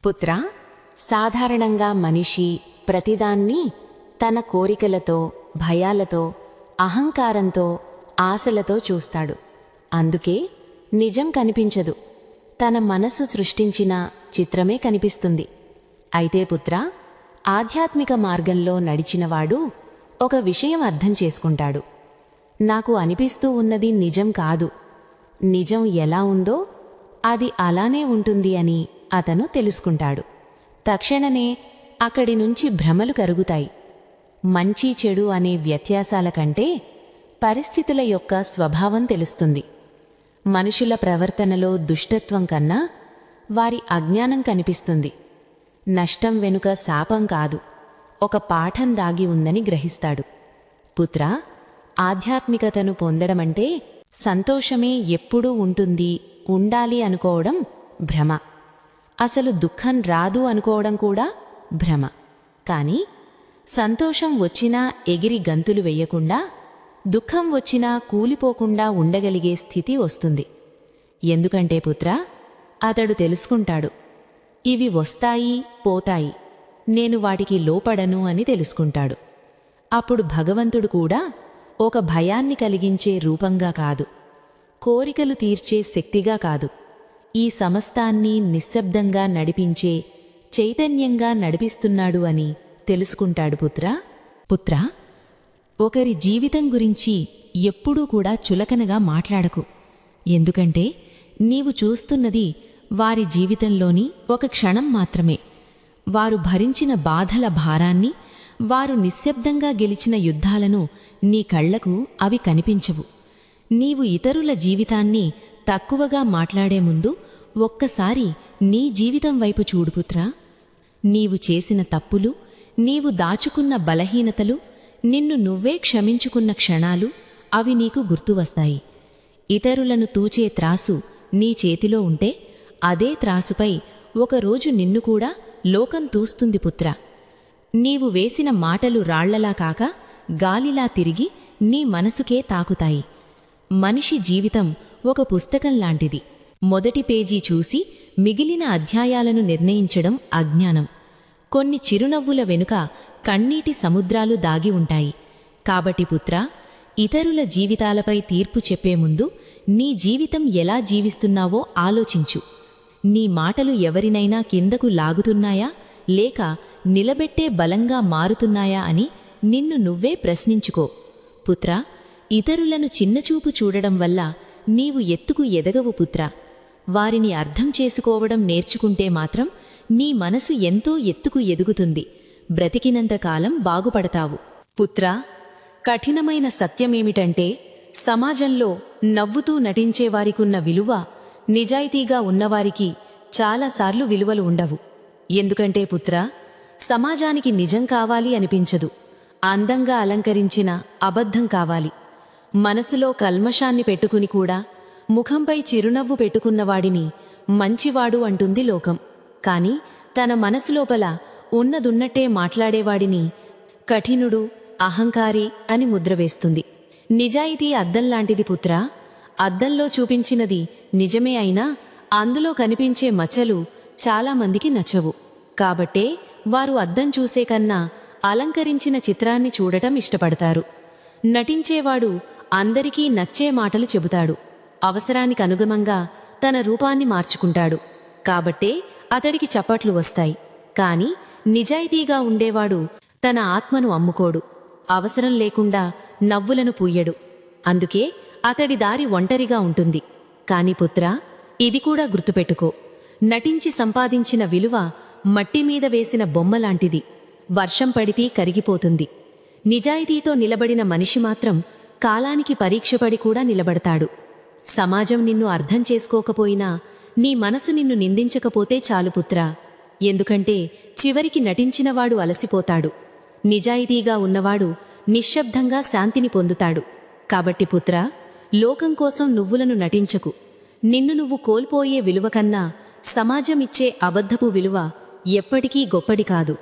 పుత్రా, సాధారణంగా మనిషి ప్రతిదాన్ని తన కోరికలతో, భయాలతో, అహంకారంతో, ఆశలతో చూస్తాడు. అందుకే నిజం కనిపించదు. తన మనసు సృష్టించిన చిత్రమే కనిపిస్తుంది. అయితే పుత్రా, ఆధ్యాత్మిక మార్గంలో నడిచినవాడు ఒక విషయం అర్థం చేసుకుంటాడు. నాకు అనిపిస్తూ ఉన్నది నిజం కాదు, నిజం ఎలా ఉందో అది అలానే ఉంటుంది అని అతను తెలుసుకుంటాడు. తక్షణమే అక్కడి నుంచి భ్రమలు కరుగుతాయి. మంచి చెడు అనే వ్యత్యాసాల కంటే పరిస్థితుల యొక్క స్వభావం తెలుస్తుంది. మనుషుల ప్రవర్తనలో దుష్టత్వం కన్నా వారి అజ్ఞానం కనిపిస్తుంది. నష్టం వెనుక శాపం కాదు, ఒక పాఠం దాగి ఉందని గ్రహిస్తాడు. పుత్రా, ఆధ్యాత్మికతను పొందడమంటే సంతోషమే ఎప్పుడూ ఉంటుంది, ఉండాలి అనుకోవడం భ్రమ. అసలు దుఃఖం రాదు అనుకోవడం కూడా భ్రమ. కానీ సంతోషం వచ్చినా ఎగిరి గంతులు వెయ్యకుండా, దుఃఖం వచ్చినా కూలిపోకుండా ఉండగలిగే స్థితి వస్తుంది. ఎందుకంటే పుత్రా, అతడు తెలుసుకుంటాడు, ఇవి వస్తాయి పోతాయి, నేను వాటికి లోపడను అని తెలుసుకుంటాడు. అప్పుడు భగవంతుడు కూడా ఒక భయాన్ని కలిగించే రూపంగా కాదు, కోరికలు తీర్చే శక్తిగా కాదు, ఈ సమస్తాన్ని నిశ్శబ్దంగా నడిపించే చైతన్యంగా నడిపిస్తున్నాడు అని తెలుసుకుంటాడు. పుత్రా, ఒకరి జీవితం గురించి ఎప్పుడూ కూడా చులకనగా మాట్లాడకు. ఎందుకంటే నీవు చూస్తున్నది వారి జీవితంలోని ఒక క్షణం మాత్రమే. వారు భరించిన బాధల భారాన్ని, వారు నిశ్శబ్దంగా గెలిచిన యుద్ధాలను నీ కళ్లకు అవి కనిపించవు. నీవు ఇతరుల జీవితాన్ని తక్కువగా మాట్లాడే ముందు ఒక్కసారి నీ జీవితం వైపు చూడు పుత్రా. నీవు చేసిన తప్పులు, నీవు దాచుకున్న బలహీనతలు, నిన్ను నువ్వే క్షమించుకున్న క్షణాలు అవి నీకు గుర్తువస్తాయి. ఇతరులను తూచే త్రాసు నీ చేతిలో ఉంటే అదే త్రాసుపై ఒకరోజు నిన్ను కూడా లోకం తూస్తుంది పుత్రా. నీవు వేసిన మాటలు రాళ్లలా కాక గాలిలా తిరిగి నీ మనసుకే తాకుతాయి. మనిషి జీవితం ఒక పుస్తకం లాంటిది. మొదటి పేజీ చూసి మిగిలిన అధ్యాయాలను నిర్ణయించడం అజ్ఞానం. కొన్ని చిరునవ్వుల వెనుక కన్నీటి సముద్రాలు దాగి ఉంటాయి. కాబట్టి పుత్రా, ఇతరుల జీవితాలపై తీర్పు చెప్పే ముందు నీ జీవితం ఎలా జీవిస్తున్నావో ఆలోచించు. నీ మాటలు ఎవరినైనా కిందకు లాగుతున్నాయా, లేక నిలబెట్టే బలంగా మారుతున్నాయా అని నిన్ను నువ్వే ప్రశ్నించుకో. పుత్రా, ఇతరులను చిన్నచూపు చూడడం వల్ల నీవు ఎత్తుకు ఎదగవు పుత్రా. వారిని అర్థం చేసుకోవడం నేర్చుకుంటే మాత్రం నీ మనసు ఎంతో ఎత్తుకు ఎదుగుతుంది. బ్రతికినంతకాలం బాగుపడతావు. పుత్రా, కఠినమైన సత్యమేమిటంటే సమాజంలో నవ్వుతూ నటించేవారికున్న విలువ నిజాయితీగా ఉన్నవారికి చాలాసార్లు విలువలు ఉండవు. ఎందుకంటే పుత్రా, సమాజానికి నిజం కావాలి అనిపించదు, అందంగా అలంకరించిన అబద్ధం కావాలి. మనసులో కల్మషాన్ని పెట్టుకుని కూడా ముఖంపై చిరునవ్వు పెట్టుకున్నవాడిని మంచివాడు అంటుంది లోకం. కాని తన మనసులోపల ఉన్నదున్నట్టే మాట్లాడేవాడిని కఠినుడు, అహంకారి అని ముద్రవేస్తుంది. నిజాయితీ అద్దంలాంటిది పుత్రా. అద్దంలో చూపించినది నిజమే అయినా అందులో కనిపించే మచ్చలు చాలామందికి నచ్చవు. కాబట్టే వారు అద్దం చూసే కన్నా అలంకరించిన చిత్రాన్ని చూడటం ఇష్టపడతారు. నటించేవాడు అందరికీ నచ్చే మాటలు చెబుతాడు, అవసరానికి అనుగుణంగా తన రూపాన్ని మార్చుకుంటాడు. కాబట్టే అతడికి చప్పట్లు వస్తాయి. కాని నిజాయితీగా ఉండేవాడు తన ఆత్మను అమ్ముకోడు, అవసరం లేకుండా నవ్వులను పూయడు. అందుకే అతడి దారి ఒంటరిగా ఉంటుంది. కాని పుత్రా, ఇది కూడా గుర్తుపెట్టుకో, నటించి సంపాదించిన విలువ మట్టిమీద వేసిన బొమ్మలాంటిది. వర్షం పడితే కరిగిపోతుంది. నిజాయితీతో నిలబడిన మనిషి మాత్రం కాలానికి పరీక్షపడి కూడా నిలబడతాడు. సమాజం నిన్ను అర్థం చేసుకోకపోయినా నీ మనసు నిన్ను నిందించకపోతే చాలు పుత్రా. ఎందుకంటే చివరికి నటించినవాడు అలసిపోతాడు, నిజాయితీగా ఉన్నవాడు నిశ్శబ్దంగా శాంతిని పొందుతాడు. కాబట్టి పుత్రా, లోకం కోసం నువ్వులను నటించకు. నిన్ను నువ్వు కోల్పోయే విలువ కన్నా సమాజమిచ్చే అబద్ధపు విలువ ఎప్పటికీ గొప్పది కాదు.